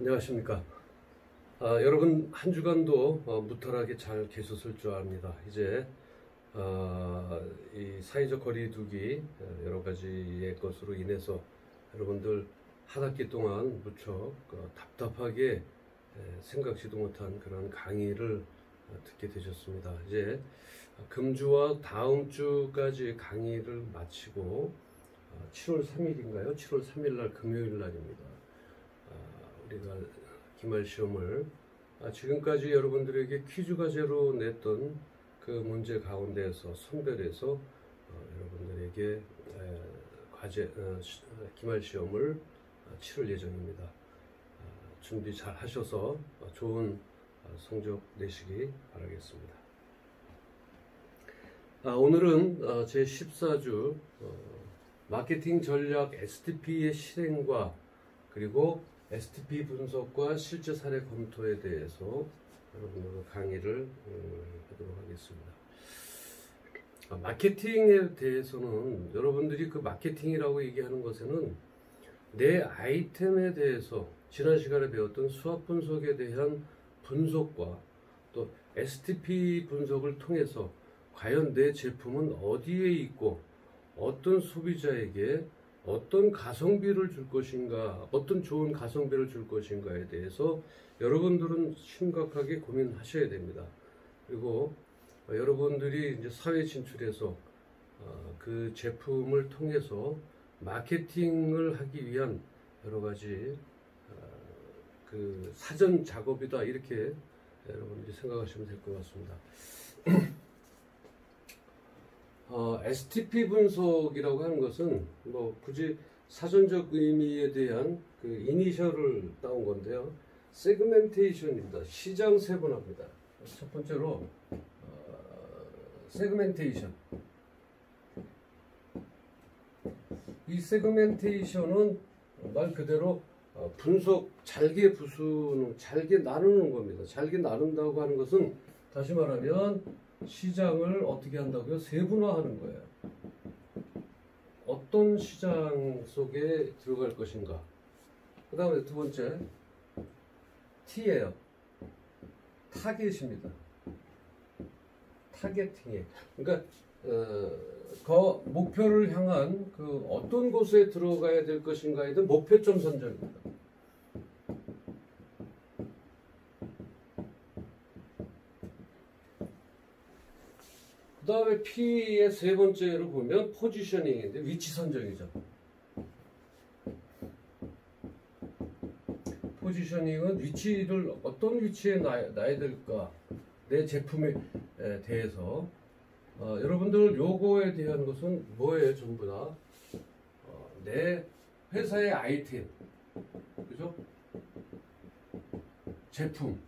안녕하십니까. 여러분 한 주간도 무탈하게 잘 계셨을 줄 압니다. 이제 이 사회적 거리두기 여러 가지의 것으로 인해서 여러분들 한 학기 동안 무척 답답하게 생각지도 못한 그런 강의를 듣게 되셨습니다. 이제 금주와 다음 주까지 강의를 마치고 7월 3일인가요? 7월 3일 날 금요일 날입니다. 우리가 기말 시험을 지금까지 여러분들에게 퀴즈 과제로 냈던 그 문제 가운데에서 선별해서 여러분들에게 과제 기말 시험을 치를 예정입니다. 준비 잘 하셔서 좋은 성적 내시기 바라겠습니다. 오늘은 제 14주 마케팅 전략 STP의 실행과 그리고 STP 분석과 실제 사례 검토에 대해서 여러분들과 강의를 하도록 하겠습니다. 마케팅에 대해서는 여러분들이 그 마케팅이라고 얘기하는 것에는 내 아이템에 대해서 지난 시간에 배웠던 수학 분석에 대한 분석과 또 STP 분석을 통해서 과연 내 제품은 어디에 있고 어떤 소비자에게 어떤 가성비를 줄 것인가, 어떤 좋은 가성비를 줄 것인가에 대해서 여러분들은 심각하게 고민하셔야 됩니다. 그리고 여러분들이 이제 사회 진출해서 그 제품을 통해서 마케팅을 하기 위한 여러 가지 그 사전 작업이다, 이렇게 여러분들이 생각하시면 될 것 같습니다. STP 분석이라고 하는 것은 뭐 굳이 사전적 의미에 대한 그 이니셜을 따온 건데요. 세그멘테이션입니다. 시장 세분화입니다. 첫 번째로 세그멘테이션. 이 세그멘테이션은 말 그대로 분석, 잘게 부수는, 잘게 나누는 겁니다. 잘게 나눈다고 하는 것은 다시 말하면 시장을 어떻게 한다고요? 세분화하는 거예요. 어떤 시장 속에 들어갈 것인가. 그 다음에 두 번째, T예요. 타겟입니다. 타겟팅이에요. 그러니까 그 목표를 향한 그 어떤 곳에 들어가야 될 것인가에 대한 목표점 선정입니다. 그 다음에 P의 세 번째로 보면 포지셔닝인데 위치 선정이죠. 포지셔닝은 위치를 어떤 위치에 놔야 될까, 내 제품에 대해서 여러분들 요거에 대한 것은 뭐예요? 전부 다 내 회사의 아이템, 그죠? 제품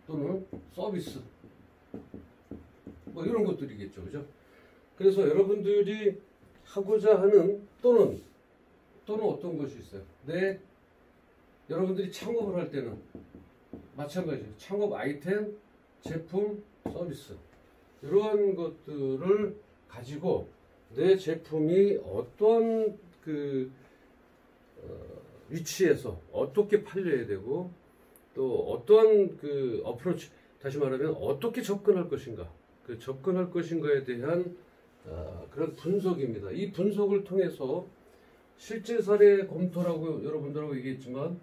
또는 서비스, 뭐 이런 것들이겠죠, 그죠? 그래서 여러분들이 하고자 하는 또는 어떤 것이 있어요. 여러분들이 창업을 할 때는 마찬가지예요. 창업 아이템, 제품, 서비스, 이러한 것들을 가지고 내 제품이 어떤 그 위치에서 어떻게 팔려야 되고 또 어떠한 그 어프로치, 다시 말하면 어떻게 접근할 것인가, 그 접근할 것인가에 대한 그런 분석입니다. 이 분석을 통해서 실제 사례 검토라고 여러분들하고 얘기했지만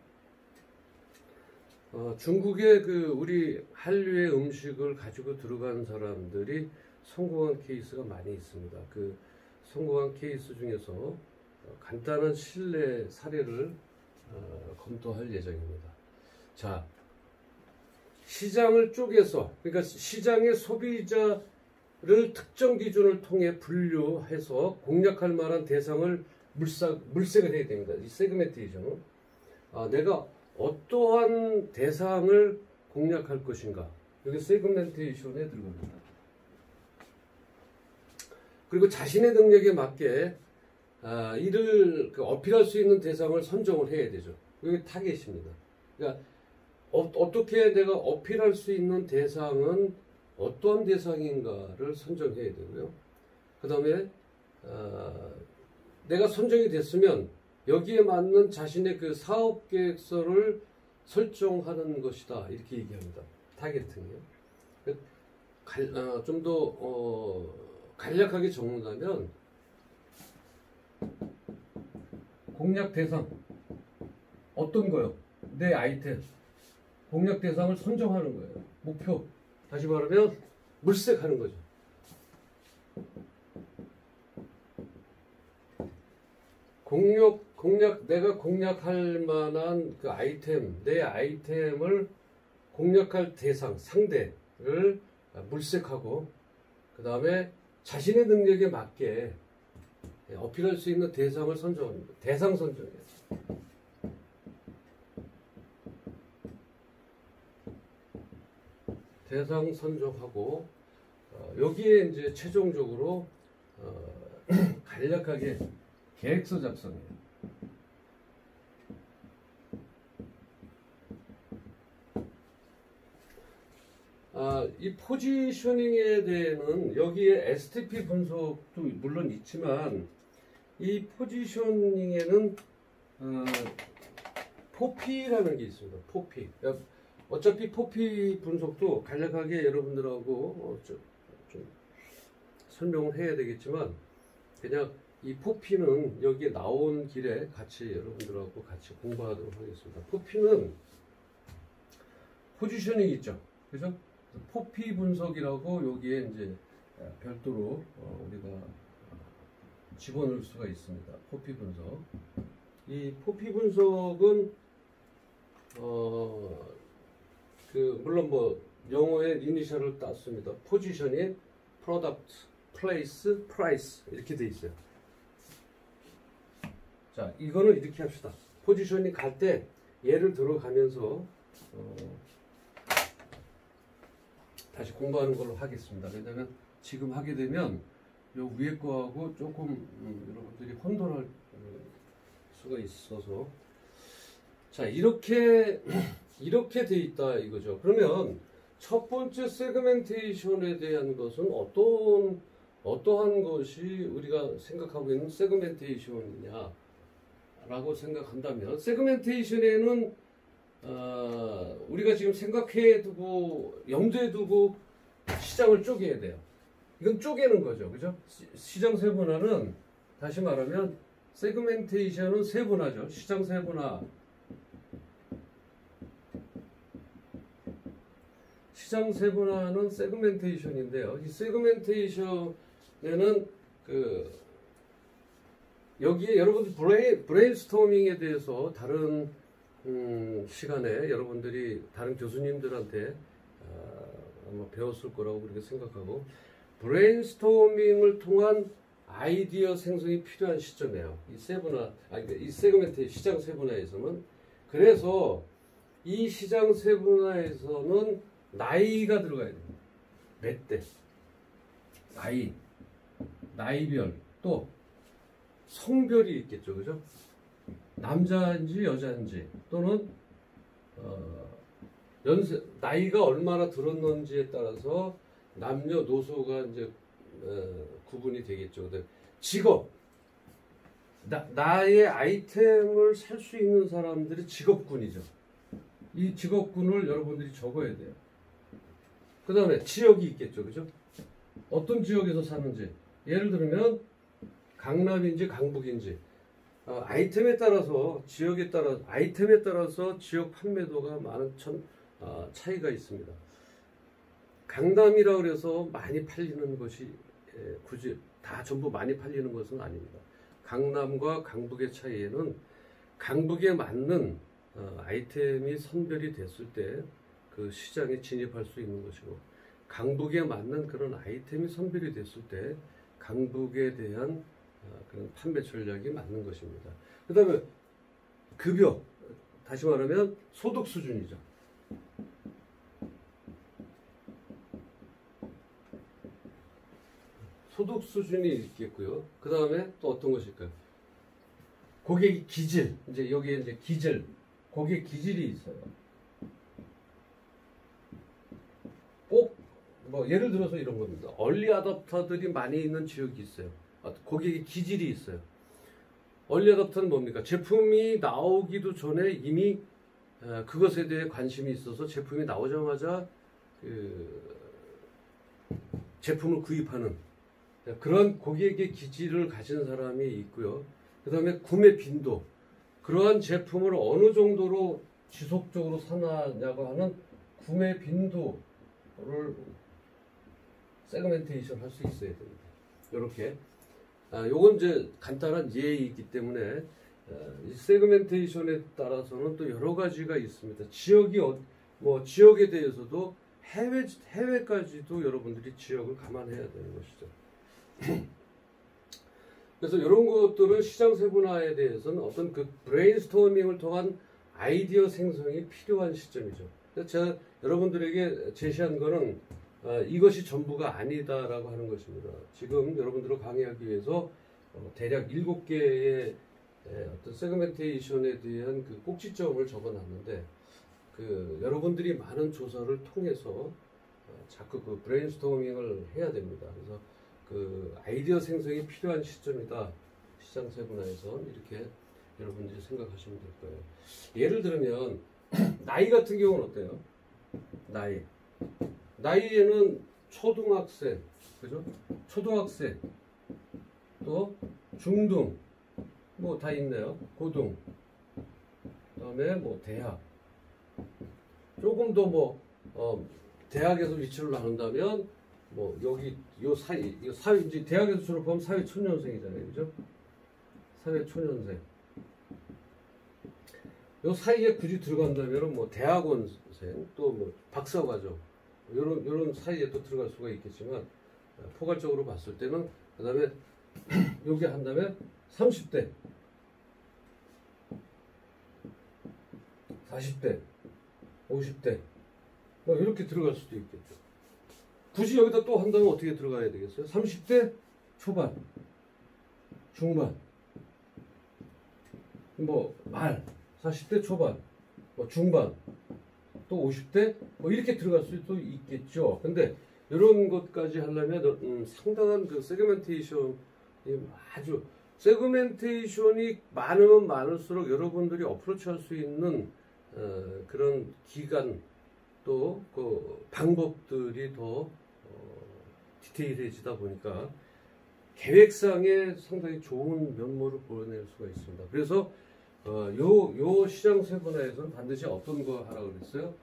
중국의 그 우리 한류의 음식을 가지고 들어간 사람들이 성공한 케이스가 많이 있습니다. 그 성공한 케이스 중에서 간단한 실내 사례를 검토할 예정입니다. 자, 시장을 쪼개서, 그러니까 시장의 소비자를 특정 기준을 통해 분류해서 공략할 만한 대상을 물색을 해야 됩니다. 이 세그멘테이션은 내가 어떠한 대상을 공략할 것인가, 여기 세그멘테이션에 들어갑니다. 그리고 자신의 능력에 맞게 이를 어필할 수 있는 대상을 선정을 해야 되죠. 여기 타겟입니다. 그러니까 어떻게 내가 어필할 수 있는 대상은 어떠한 대상인가를 선정해야 되고요. 그 다음에 내가 선정이 됐으면 여기에 맞는 자신의 그 사업 계획서를 설정하는 것이다. 이렇게 얘기합니다. 타겟팅이요. 좀 더 간략하게 적는다면 공략 대상 어떤 거요? 내 아이템 공략 대상을 선정하는 거예요. 목표 다시 말하면 물색하는 거죠. 내가 공략할 만한 그 아이템, 내 아이템을 공략할 대상, 상대를 물색하고, 그 다음에 자신의 능력에 맞게 어필할 수 있는 대상을 선정합니다. 대상 선정이에요. 대상 선정하고, 여기에 이제 최종적으로 간략하게 계획서 작성이에요. 이 포지셔닝에 대해서는 여기에 STP 분석도 물론 있지만 이 포지셔닝에는 포피라는 게 있습니다. 포피. 어차피 포피 분석도 간략하게 여러분들하고 좀 설명을 해야 되겠지만 그냥 이 포피는 여기에 나온 길에 같이 여러분들하고 같이 공부하도록 하겠습니다. 포피는 포지셔닝 있죠. 그죠? 포피 분석이라고 여기에 이제 별도로 우리가 집어넣을 수가 있습니다. 포피 분석. 이 포피 분석은 물론 뭐 영어의 이니셜을 땄습니다. 포지션이 프로덕트, 플레이스, 프라이스 이렇게 돼 있어요. 자, 이거는 이렇게 합시다. 포지션이 갈 때 예를 들어가면서 다시 공부하는 걸로 하겠습니다. 왜냐하면 지금 하게 되면 요 위에 거하고 조금 여러분들이 혼돈할 수가 있어서 자 이렇게 돼 있다 이거죠. 그러면 첫 번째 세그멘테이션에 대한 것은 어떠한 것이 우리가 생각하고 있는 세그멘테이션이냐 라고 생각한다면 세그멘테이션에는 우리가 지금 생각해 두고 염두에 두고 시장을 쪼개야 돼요. 이건 쪼개는 거죠. 그죠? 시장 세분화는 다시 말하면 세그멘테이션은 세분화죠. 시장 세분화. 시장 세분화는 세그멘테이션인데요. 이 세그멘테이션에는 여기에 여러분들 브레인스토밍에 대해서 다른 시간에 여러분들이 다른 교수님들한테 아마 배웠을 거라고 그렇게 생각하고 브레인스토밍을 통한 아이디어 생성이 필요한 시점이에요. 이 세그멘테이션 시장 세분화에서는 그래서 이 시장 세분화에서는 나이가 들어가야 됩니다. 몇 대, 나이별 또 성별이 있겠죠, 그죠? 남자인지 여자인지 또는 나이가 얼마나 들었는지에 따라서 남녀노소가 이제 구분이 되겠죠. 직업, 나의 아이템을 살 수 있는 사람들이 직업군이죠. 이 직업군을 여러분들이 적어야 돼요. 그 다음에 지역이 있겠죠, 그죠? 어떤 지역에서 사는지, 예를 들면 강남인지 강북인지. 아이템에 따라서 아이템에 따라서 지역 판매도가 많은 차이가 있습니다. 강남이라고 해서 많이 팔리는 것이 굳이 다 전부 많이 팔리는 것은 아닙니다. 강남과 강북의 차이에는 강북에 맞는 아이템이 선별이 됐을 때 그 시장에 진입할 수 있는 것이고 강북에 맞는 그런 아이템이 선별이 됐을 때 강북에 대한 그런 판매 전략이 맞는 것입니다. 그 다음에 급여, 다시 말하면 소득 수준이죠. 소득 수준이 있겠고요. 그 다음에 또 어떤 것일까요? 고객의 기질, 이제 여기에 이제 기질, 고객 기질이 있어요. 꼭 뭐 예를 들어서 이런 겁니다. 얼리 아답터들이 많이 있는 지역이 있어요. 고객의 기질이 있어요. 얼리 어댑터는 뭡니까? 제품이 나오기도 전에 이미 그것에 대해 관심이 있어서 제품이 나오자마자 그 제품을 구입하는 그런 고객의 기질을 가진 사람이 있고요. 그 다음에 구매 빈도, 그러한 제품을 어느 정도로 지속적으로 사냐고 하는 구매 빈도를 세그멘테이션 할 수 있어야 됩니다. 이렇게 요건 이제 간단한 예이기 때문에 이 세그멘테이션에 따라서는 또 여러 가지가 있습니다. 지역이 뭐 지역에 대해서도 해외까지도 여러분들이 지역을 감안해야 되는 것이죠. 그래서 이런 것들은 시장 세분화에 대해서는 어떤 그 브레인스토밍을 통한 아이디어 생성이 필요한 시점이죠. 그래서 제가 여러분들에게 제시한 거는 이것이 전부가 아니다라고 하는 것입니다. 지금 여러분들을 강의하기 위해서 대략 7개의 어떤 세그멘테이션에 대한 그 꼭지점을 적어놨는데 그 여러분들이 많은 조사를 통해서 자꾸 그 브레인스토밍을 해야 됩니다. 그래서 그 아이디어 생성이 필요한 시점이다. 시장 세분화에서 이렇게 여러분들이 생각하시면 될 거예요. 예를 들면 나이 같은 경우는 어때요? 나이에는 초등학생, 그죠? 초등학생, 또 중등, 뭐 다 있네요. 고등, 그다음에 뭐 대학. 조금 더 뭐 대학에서 위치를 나눈다면 뭐 여기 요 사이, 요 사회 이제 대학에서 졸업하면 사회 초년생이잖아요, 그죠? 사회 초년생. 요 사이에 굳이 들어간다면 뭐 대학원생, 또 뭐 박사과정, 요런 사이에 또 들어갈 수가 있겠지만 포괄적으로 봤을 때는 그다음에 여기 한다면 30대, 40대, 50대 뭐 이렇게 들어갈 수도 있겠죠. 굳이 여기다 또 한다면 어떻게 들어가야 되겠어요? 30대 초반, 중반, 뭐 말, 40대 초반, 뭐 중반, 또 50대 뭐 이렇게 들어갈 수도 있겠죠. 근데 이런 것까지 하려면 상당한 그 세그멘테이션이 아주 세그멘테이션이 많으면 많을수록 여러분들이 어프로치할 수 있는 그런 기간 또 그 방법들이 더 디테일해지다 보니까 계획상에 상당히 좋은 면모를 보여낼 수가 있습니다. 그래서 요 시장 세분화에서는 반드시 어떤 거 하라고 그랬어요?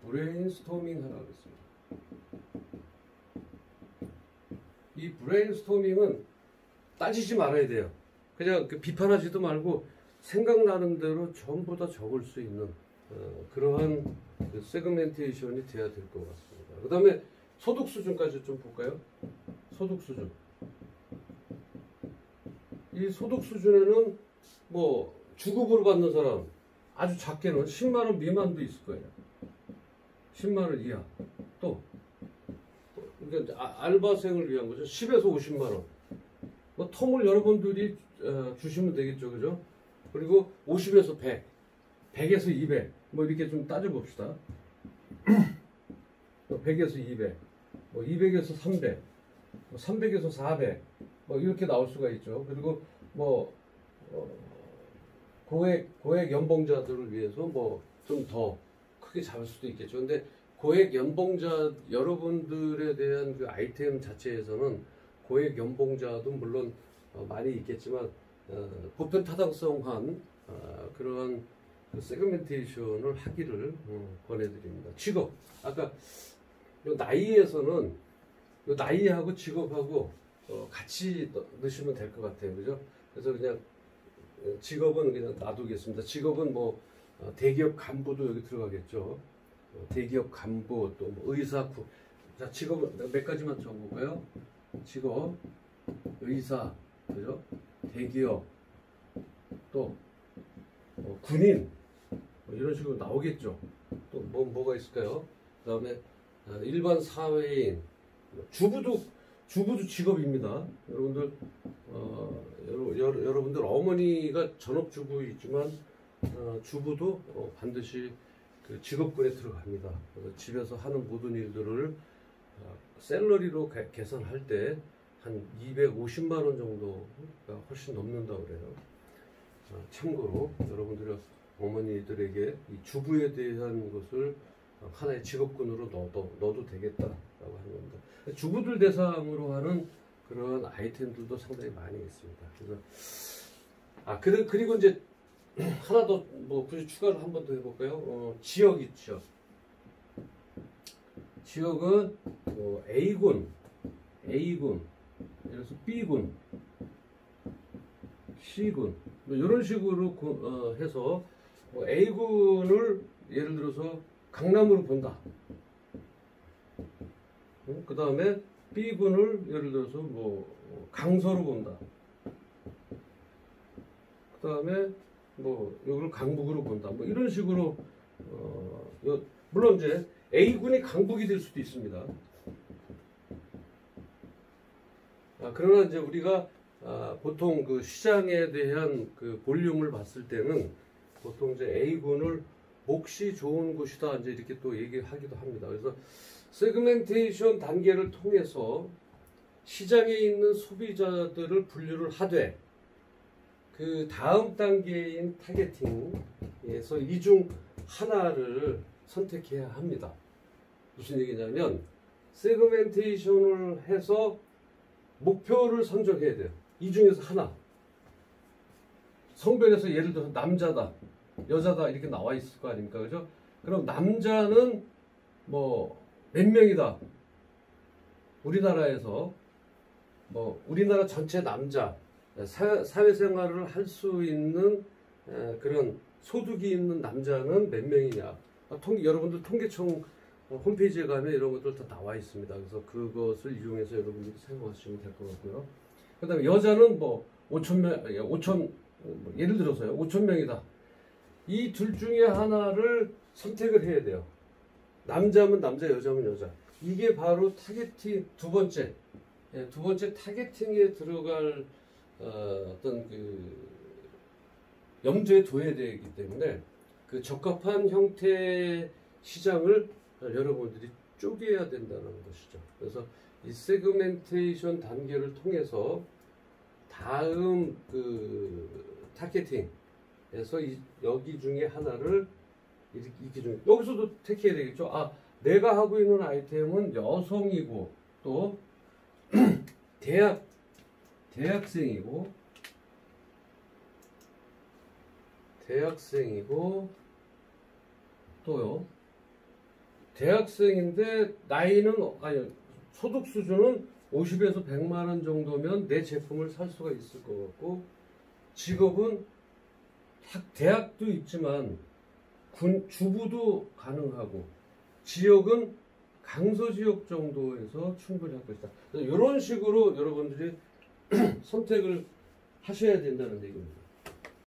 브레인스토밍 하라고 그랬습니다. 이 브레인스토밍은 따지지 말아야 돼요. 그냥 그 비판하지도 말고 생각나는 대로 전부 다 적을 수 있는 그러한 그 세그멘테이션이 돼야 될 것 같습니다. 그 다음에 소득 수준까지 좀 볼까요? 소득 수준. 이 소득 수준에는 뭐 주급으로 받는 사람 아주 작게는 10만 원 미만도 있을 거예요. 10만 원 이하. 또 그러니까 알바생을 위한 거죠. 10에서 50만 원. 뭐 텀을 여러분들이 주시면 되겠죠, 그죠? 그리고 50에서 100, 100에서 200, 뭐 이렇게 좀 따져봅시다. 100에서 200, 뭐 200에서 300, 뭐 300에서 400, 뭐 이렇게 나올 수가 있죠. 그리고 뭐 고액 연봉자들을 위해서 뭐 좀 더 크게 잡을 수도 있겠죠. 근데 고액 연봉자 여러분들에 대한 그 아이템 자체에서는 고액 연봉자도 물론 많이 있겠지만 보편 타당성한 그런 그 세그멘테이션을 하기를 권해드립니다. 직업 아까 요 나이에서는 요 나이하고 직업하고 같이 넣으시면 될 것 같아요, 그죠? 그래서 그냥 직업은 그냥 놔두겠습니다. 직업은 뭐 대기업 간부도 여기 들어가겠죠. 대기업 간부 또 뭐 의사, 자 직업은 몇 가지만 적어볼까요? 직업, 의사, 그죠? 대기업, 또 군인 뭐 이런 식으로 나오겠죠. 또 뭐가 있을까요? 그다음에 일반 사회인, 주부도 직업입니다. 여러분들 여러분들 어머니가 전업주부이지만 주부도 반드시 그 직업군에 들어갑니다. 그래서 집에서 하는 모든 일들을 샐러리로 계산할 때 한 250만 원 정도가 훨씬 넘는다고 그래요. 참고로 여러분들의 어머니들에게 이 주부에 대한 것을 하나의 직업군으로 넣어도 되겠다라고 하는 겁니다. 주부들 대상으로 하는 그런 아이템들도 상당히 많이 있습니다. 그래서 그리고 이제 하나 더 뭐 굳이 추가를 한 번 더 해볼까요? 지역 있죠. 지역은 A군, 예를 들어서 B군, C군 뭐 이런 식으로 해서 A군을 예를 들어서 강남으로 본다. 그 다음에 B군을 예를 들어서 뭐 강서로 본다. 그 다음에 뭐 이걸 강북으로 본다. 뭐 이런 식으로 물론 이제 A군이 강북이 될 수도 있습니다. 그러나 이제 우리가 보통 그 시장에 대한 그 볼륨을 봤을 때는 보통 이제 A군을 몫이 좋은 곳이다 이제 이렇게 또 얘기하기도 합니다. 그래서 세그멘테이션 단계를 통해서 시장에 있는 소비자들을 분류를 하되 그 다음 단계인 타겟팅에서 이 중 하나를 선택해야 합니다. 무슨 얘기냐면 세그멘테이션을 해서 목표를 선정해야 돼요. 이 중에서 하나. 성별에서 예를 들어서 남자다, 여자다 이렇게 나와 있을 거 아닙니까? 그죠? 그럼 남자는 뭐 몇 명이다. 우리나라에서 뭐 우리나라 전체 남자 사회생활을 할 수 있는 그런 소득이 있는 남자는 몇 명이냐. 여러분들 통계청 홈페이지에 가면 이런 것들 다 나와 있습니다. 그래서 그것을 이용해서 여러분들이 사용하시면 될 것 같고요. 그 다음에 여자는 뭐 5천 예를 들어서요. 5천 명이다. 이 둘 중에 하나를 선택을 해야 돼요. 남자면 남자, 여자면 여자. 이게 바로 타겟팅 두 번째 타겟팅에 들어갈 어떤 그 염두에 둬야 되기 때문에 그 적합한 형태의 시장을 여러분들이 쪼개야 된다는 것이죠. 그래서 이 세그멘테이션 단계를 통해서 다음 그 타겟팅에서 여기 중에 하나를 이 기준 여기서도 택해야 되겠죠. 내가 하고 있는 아이템은 여성이고 또 대학생이고 또요. 대학생인데 나이는 소득 수준은 50에서 100만 원 정도면 내 제품을 살 수가 있을 것 같고 직업은 대학도 있지만 주부도 가능하고 지역은 강서 지역 정도에서 충분히 할 것이다. 이런 식으로 여러분들이 선택을 하셔야 된다는 얘기입니다.